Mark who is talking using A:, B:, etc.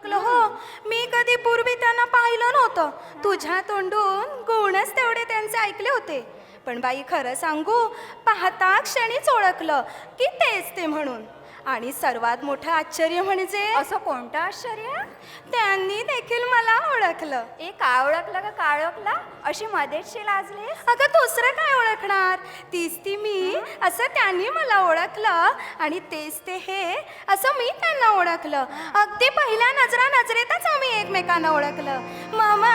A: ओळखलं हो. मी कधी पूर्वी त्यांना पाहिलं नव्हतं. तुझ्या तोंडून गुणच तेवढे त्यांचे ऐकले होते. पण बाई खरं सांगू, पाहता क्षणीच ओळखलं की तेच ते म्हणून. आणि सर्वात मोठं आश्चर्य म्हणजे
B: असं कोणतं आश्चर्य?
A: त्यांनी देखील मला ओळखलं.
B: काय ओळखलं का काय ओळखला? अशी मध्येच लाजलीस?
A: अगं दुसरं काय ओळखणार, तीच ती मी असं त्यांनी मला ओळखलं आणि तेच ते हे असं मी त्यांना ओळखलं. अगदी पहिल्या नजरेतच आम्ही एकमेकांना ओळखलं. मामा